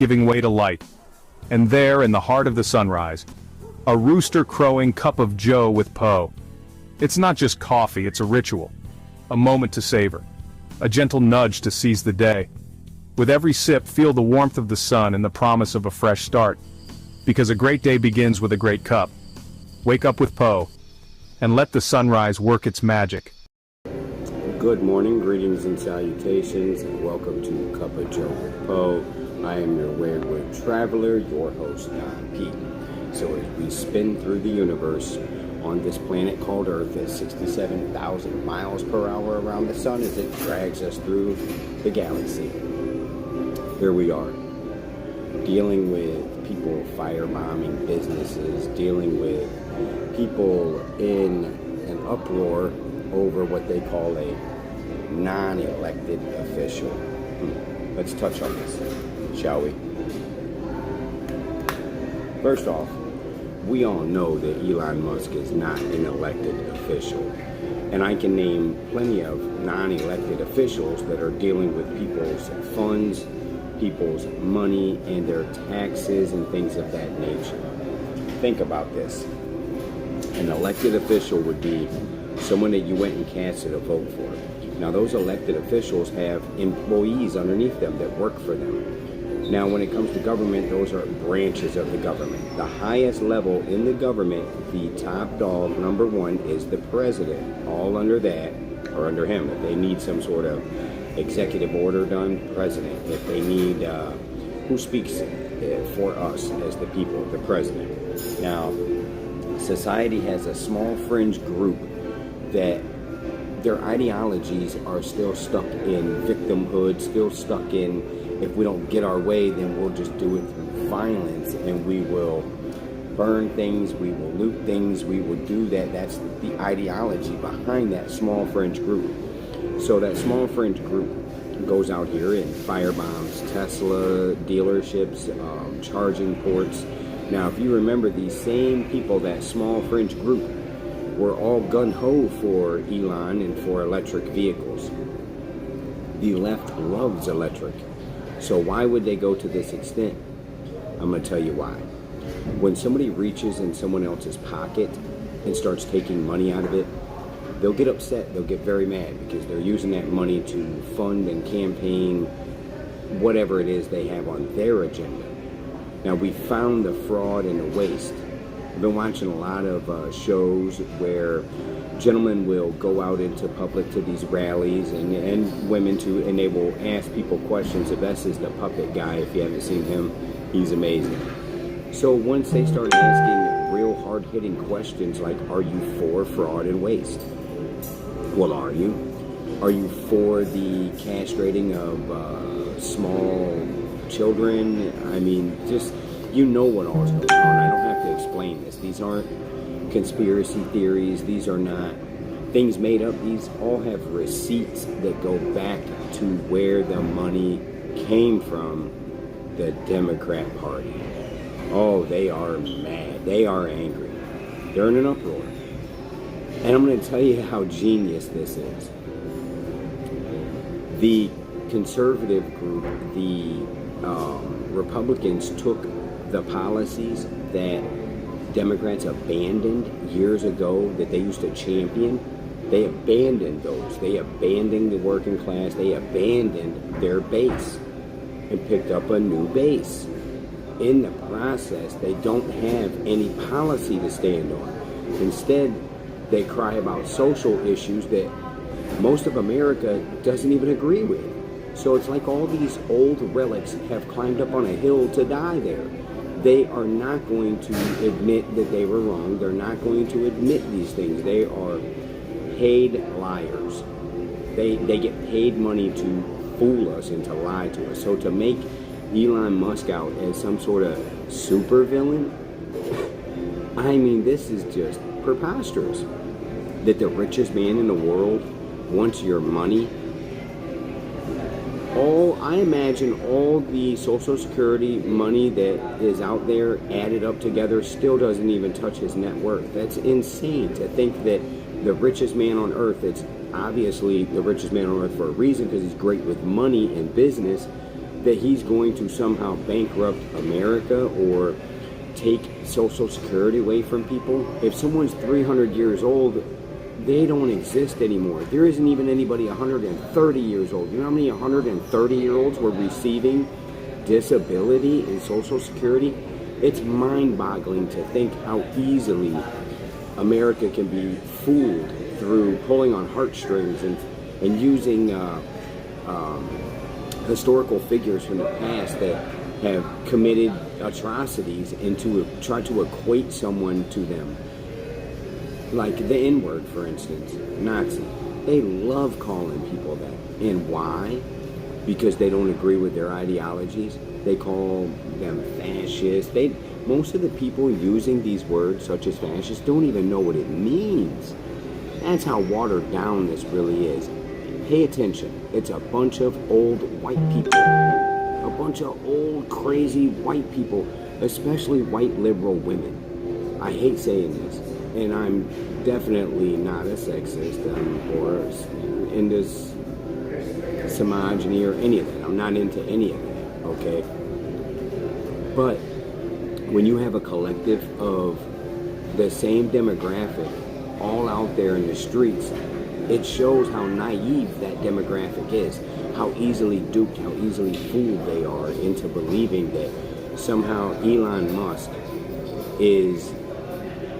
giving way to light. And there, in the heart of the sunrise, a rooster crowing cup of joe with Poe. It's not just coffee, it's a ritual. A moment to savor. A gentle nudge to seize the day. With every sip, feel the warmth of the sun and the promise of a fresh start. Because a great day begins with a great cup. Wake up with Poe, and let the sunrise work its magic. Good morning, greetings and salutations, and welcome to Cup of Joe with Poe. I am your wayward traveler, your host, Don Pete. So as we spin through the universe on this planet called Earth at 67,000 miles per hour around the sun as it drags us through the galaxy, here we are, dealing with people firebombing businesses, dealing with people in an uproar over what they call a non-elected official. Let's touch on this, shall we? First off, we all know that Elon Musk is not an elected official. And I can name plenty of non-elected officials that are dealing with people's funds, people's money, and their taxes and things of that nature. Think about this. An elected official would be someone that you went and casted a vote for. Now, those elected officials have employees underneath them that work for them. Now, when it comes to government, those are branches of the government. The highest level in the government, the top dog, number one, is the president. All under that, or under him, if they need some sort of executive order done, president. If they need, who speaks for us as the people, the president. Now, society has a small fringe group that their ideologies are still stuck in victimhood, still stuck in, if we don't get our way, then we'll just do it through violence, and we will burn things, we will loot things, we will do that. That's the ideology behind that small fringe group. So that small fringe group goes out here and firebombs Tesla dealerships, charging ports. Now, if you remember, these same people, that small fringe group, were all gung-ho for Elon and for electric vehicles. The left loves electric. So why would they go to this extent? I'm going to tell you why. When somebody reaches in someone else's pocket and starts taking money out of it, they'll get upset, they'll get very mad because they're using that money to fund and campaign whatever it is they have on their agenda. Now, we found the fraud and the waste. I've been watching a lot of shows where gentlemen will go out into public to these rallies and women too, and they will ask people questions. The best is the puppet guy. If you haven't seen him, he's amazing. So once they start asking real hard-hitting questions like, are you for fraud and waste? Well, are you? Are you for the castrating of small children? I mean, just, you know what all is going on. I don't have to explain this. These aren't conspiracy theories. These are not things made up. These all have receipts that go back to where the money came from, the Democrat Party. Oh, they are mad. They are angry. They're in an uproar. And I'm going to tell you how genius this is. The conservative group, the Republicans took the policies that Democrats abandoned years ago that they used to champion. They abandoned those. They abandoned the working class. They abandoned their base and picked up a new base. In the process, they don't have any policy to stand on. Instead, they cry about social issues that most of America doesn't even agree with. So it's like all these old relics have climbed up on a hill to die there. They are not going to admit that they were wrong. They're not going to admit these things. They are paid liars. They get paid money to fool us and to lie to us. So to make Elon Musk out as some sort of super villain, I mean, this is just preposterous. That the richest man in the world wants your money. I imagine all the Social Security money that is out there added up together still doesn't even touch his net worth. That's insane to think that the richest man on earth, it's obviously the richest man on earth for a reason because he's great with money and business, that he's going to somehow bankrupt America or take Social Security away from people. If someone's 300 years old, they don't exist anymore. There isn't even anybody 130 years old. You know how many 130-year-olds were receiving disability and Social Security? It's mind-boggling to think how easily America can be fooled through pulling on heartstrings and using historical figures from the past that have committed atrocities and to try to equate someone to them. Like the N-word, for instance, Nazi. They love calling people that. And why? Because they don't agree with their ideologies. They call them fascists. Most of the people using these words, such as fascist, don't even know what it means. That's how watered down this really is. Pay attention. It's a bunch of old white people. A bunch of old, crazy white people, especially white liberal women. I hate saying this, and I'm definitely not a sexist or into misogyny or any of that. I'm not into any of that, okay? But when you have a collective of the same demographic all out there in the streets, it shows how naive that demographic is, how easily duped, how easily fooled they are into believing that somehow Elon Musk is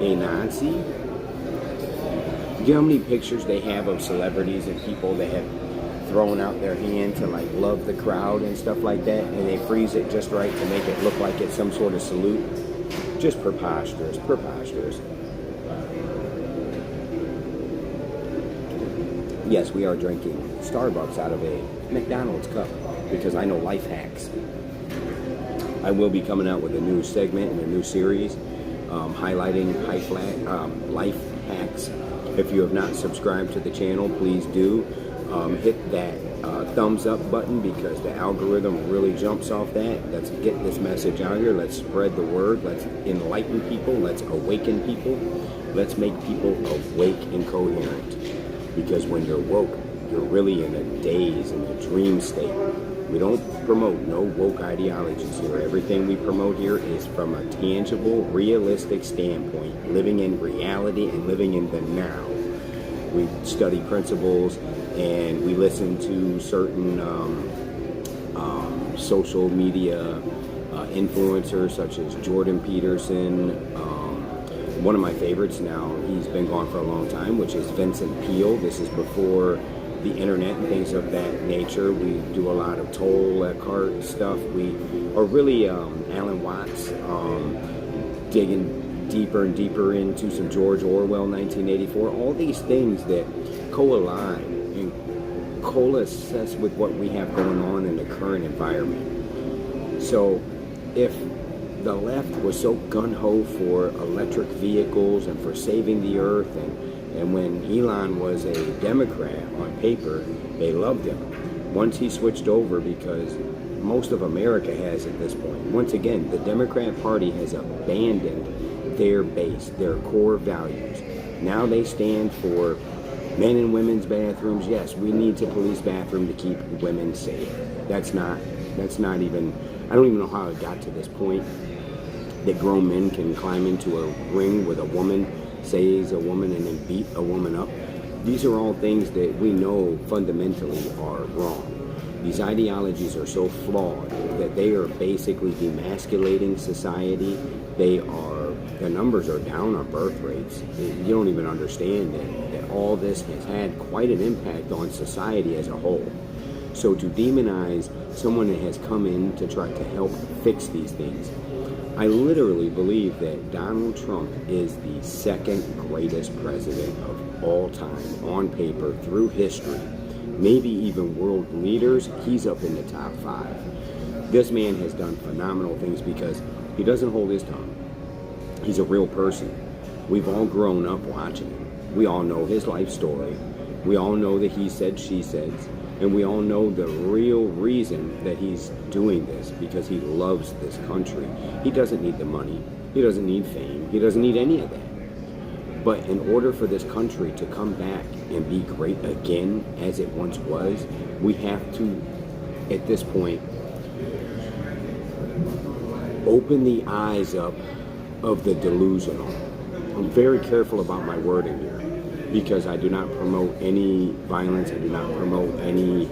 a Nazi. You know how many pictures they have of celebrities and people that have thrown out their hand to like love the crowd and stuff like that, and they freeze it just right to make it look like it's some sort of salute? Just preposterous. Yes, we are drinking Starbucks out of a McDonald's cup because I know life hacks. I will be coming out with a new segment and a new series highlighting life hacks. If you have not subscribed to the channel, please do. Hit that thumbs up button because the algorithm really jumps off that. Let's get this message out here. Let's spread the word. Let's enlighten people. Let's awaken people. Let's make people awake and coherent. Because when you're woke, you're really in a daze, in a dream state. We don't promote no woke ideologies here. Everything we promote here is from a tangible, realistic standpoint, living in reality and living in the now. We study principles and we listen to certain social media influencers such as Jordan Peterson. One of my favorites now, he's been gone for a long time, which is Vincent Peale. This is before the internet and things of that nature. We do a lot of toll cart stuff. We are really Alan Watts, digging deeper and deeper into some George Orwell, 1984. All these things that co-align and coalesce with what we have going on in the current environment. So if the left was so gung-ho for electric vehicles and for saving the earth, and when Elon was a Democrat on paper, they loved him. Once he switched over, because most of America has at this point, once again, the Democrat Party has abandoned their base, their core values. Now they stand for men and women's bathrooms. Yes, we need to police bathroom to keep women safe. That's not even, I don't even know how it got to this point that grown men can climb into a ring with a woman, say he's a woman, and then beat a woman up. These are all things that we know fundamentally are wrong. These ideologies are so flawed that they are basically demasculating society. The numbers are down on birth rates. You don't even understand that all this has had quite an impact on society as a whole. So to demonize someone that has come in to try to help fix these things, I literally believe that Donald Trump is the second greatest president of all time on paper through history. Maybe even world leaders, he's up in the top 5. This man has done phenomenal things because he doesn't hold his tongue. He's a real person. We've all grown up watching him. We all know his life story. We all know that he said, she said. And we all know the real reason that he's doing this, because he loves this country. He doesn't need the money. He doesn't need fame. He doesn't need any of that. But in order for this country to come back and be great again as it once was, we have to, at this point, open the eyes up of the delusional. I'm very careful about my wording here because I do not promote any violence. I do not promote any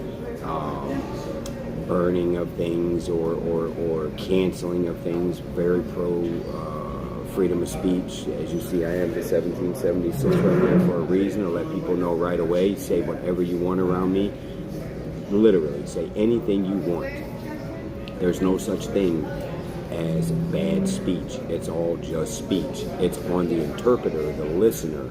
burning of things or canceling of things. Very pro freedom of speech. As you see, I have the 1776 right there for a reason, to let people know right away. Say whatever you want around me. Literally, say anything you want. There's no such thing as bad speech. It's all just speech. It's on the interpreter, the listener,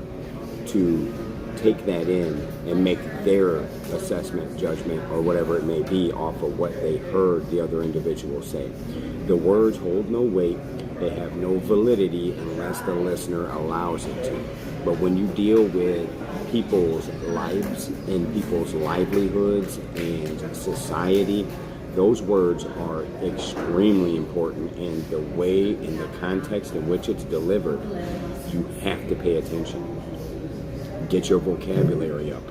to take that in and make their assessment, judgment, or whatever it may be off of what they heard the other individual say. The words hold no weight. They have no validity unless the listener allows it to. But when you deal with people's lives and people's livelihoods and society, those words are extremely important, and the way, in the context in which it's delivered, you have to pay attention. Get your vocabulary up.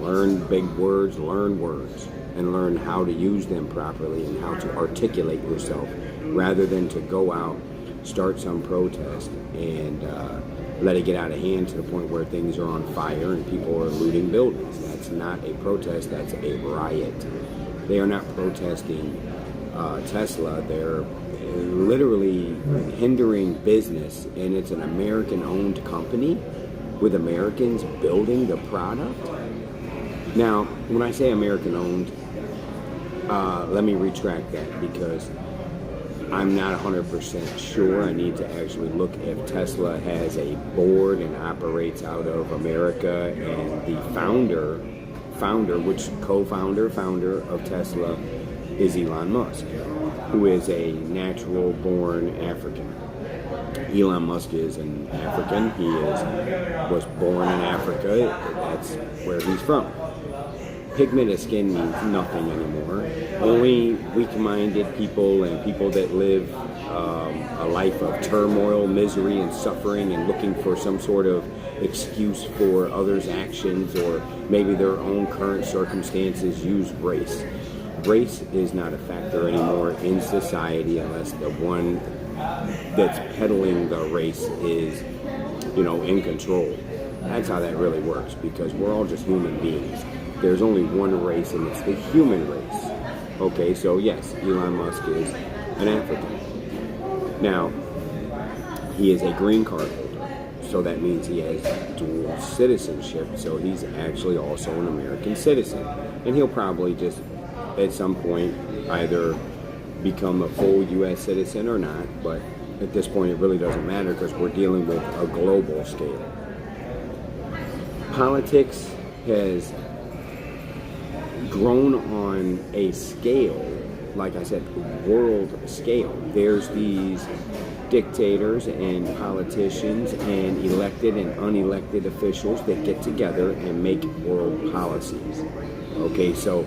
Learn big words, learn words, and learn how to use them properly and how to articulate yourself, rather than to go out, start some protest, and let it get out of hand to the point where things are on fire and people are looting buildings. That's not a protest, that's a riot. They are not protesting Tesla. They're literally hindering business, and it's an American-owned company with Americans building the product. Now, when I say American-owned, let me retract that, because I'm not 100% sure. I need to actually look if Tesla has a board and operates out of America, and the founder, which founder of Tesla is Elon Musk, who is a natural-born African. Elon Musk is an African. He was born in Africa. That's where he's from. Pigment of skin means nothing anymore. Only weak-minded people and people that live a life of turmoil, misery, and suffering, and looking for some sort of excuse for others' actions or maybe their own current circumstances, use race. Race is not a factor anymore in society unless the one that's peddling the race is, in control. That's how that really works, because we're all just human beings. There's only one race, and it's the human race. Okay, so yes, Elon Musk is an African. Now, he is a green card holder, so that means he has dual citizenship, so he's actually also an American citizen. And he'll probably just, at some point, either become a full U.S. citizen or not, but at this point it really doesn't matter, because we're dealing with a global scale. Politics has grown on a scale, like I said, world scale. There's these dictators and politicians and elected and unelected officials that get together and make world policies. Okay, so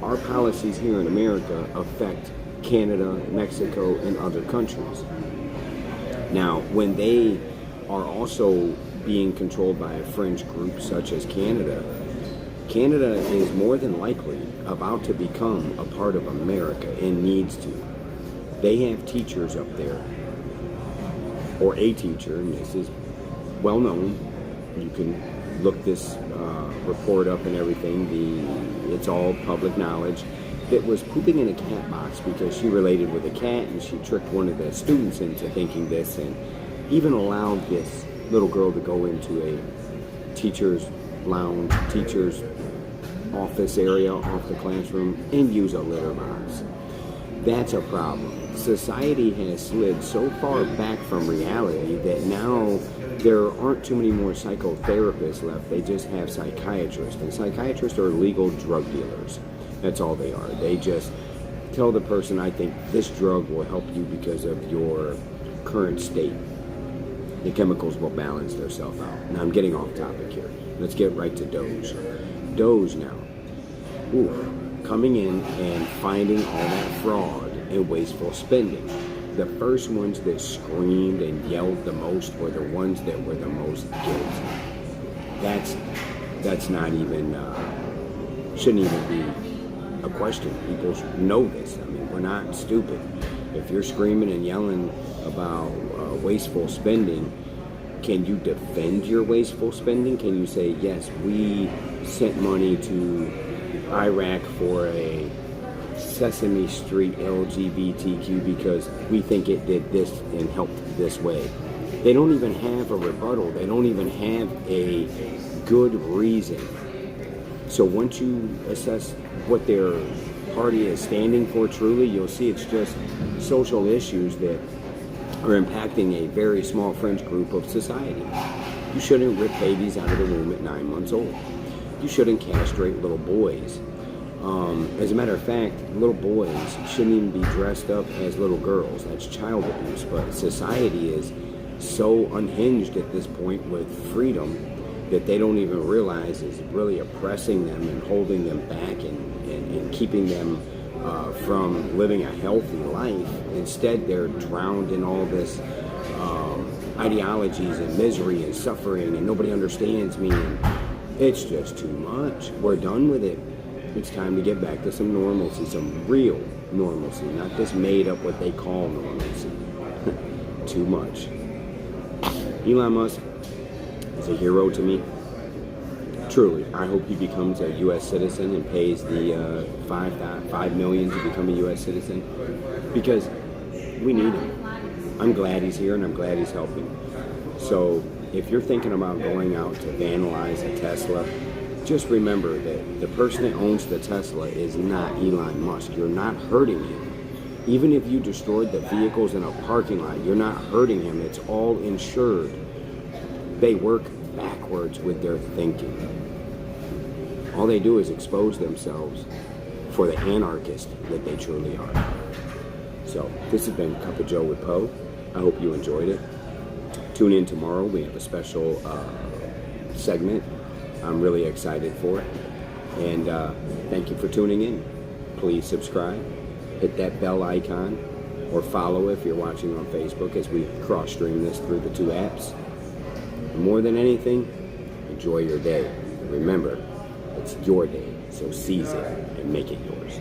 our policies here in America affect Canada, Mexico, and other countries. Now, when they are also being controlled by a fringe group such as Canada, Canada is more than likely about to become a part of America and needs to. They have teachers up there, or a teacher, and this is well known. You can look this report up and everything. It's all public knowledge. That was pooping in a cat box because she related with a cat, and she tricked one of the students into thinking this, and even allowed this little girl to go into a teacher's lounge, teacher's office area off the classroom, and use a litter box. That's a problem. Society has slid so far back from reality that now there aren't too many more psychotherapists left. They just have psychiatrists, and psychiatrists are legal drug dealers. That's all they are. They just tell the person, I think this drug will help you because of your current state. The chemicals will balance themselves out. Now I'm getting off topic here. Let's get right to DOGE. DOGE now. Coming in and finding all that fraud and wasteful spending. The first ones that screamed and yelled the most were the ones that were the most guilty. That's not even, shouldn't even be a question. People know this. I mean, we're not stupid. If you're screaming and yelling about wasteful spending, can you defend your wasteful spending? Can you say, yes, we sent money to Iraq for a Sesame Street LGBTQ because we think it did this and helped this way? They don't even have a rebuttal. They don't even have a good reason. So once you assess what their party is standing for truly, you'll see it's just social issues that are impacting a very small fringe group of society. You shouldn't rip babies out of the womb at 9 months old. You shouldn't castrate little boys. As a matter of fact, little boys shouldn't even be dressed up as little girls. That's child abuse. But society is so unhinged at this point with freedom that they don't even realize is really oppressing them and holding them back and keeping them from living a healthy life. Instead, they're drowned in all this ideologies and misery and suffering, and nobody understands me. And it's just too much. We're done with it. It's time to get back to some normalcy, some real normalcy, not this made up what they call normalcy. Too much. Elon Musk is a hero to me. Truly, I hope he becomes a U.S. citizen and pays the $5 million to become a U.S. citizen, because we need him. I'm glad he's here and I'm glad he's helping. So if you're thinking about going out to vandalize a Tesla, just remember that the person that owns the Tesla is not Elon Musk. You're not hurting him. Even if you destroyed the vehicles in a parking lot, you're not hurting him. It's all insured. They work backwards with their thinking. All they do is expose themselves for the anarchist that they truly are. So this has been Cup of Joe with Poe. I hope you enjoyed it. Tune in tomorrow. We have a special segment I'm really excited for. And thank you for tuning in. Please subscribe. Hit that bell icon. Or follow if you're watching on Facebook as we cross-stream this through the two apps. More than anything, enjoy your day. Remember, it's your day, so seize it and make it yours.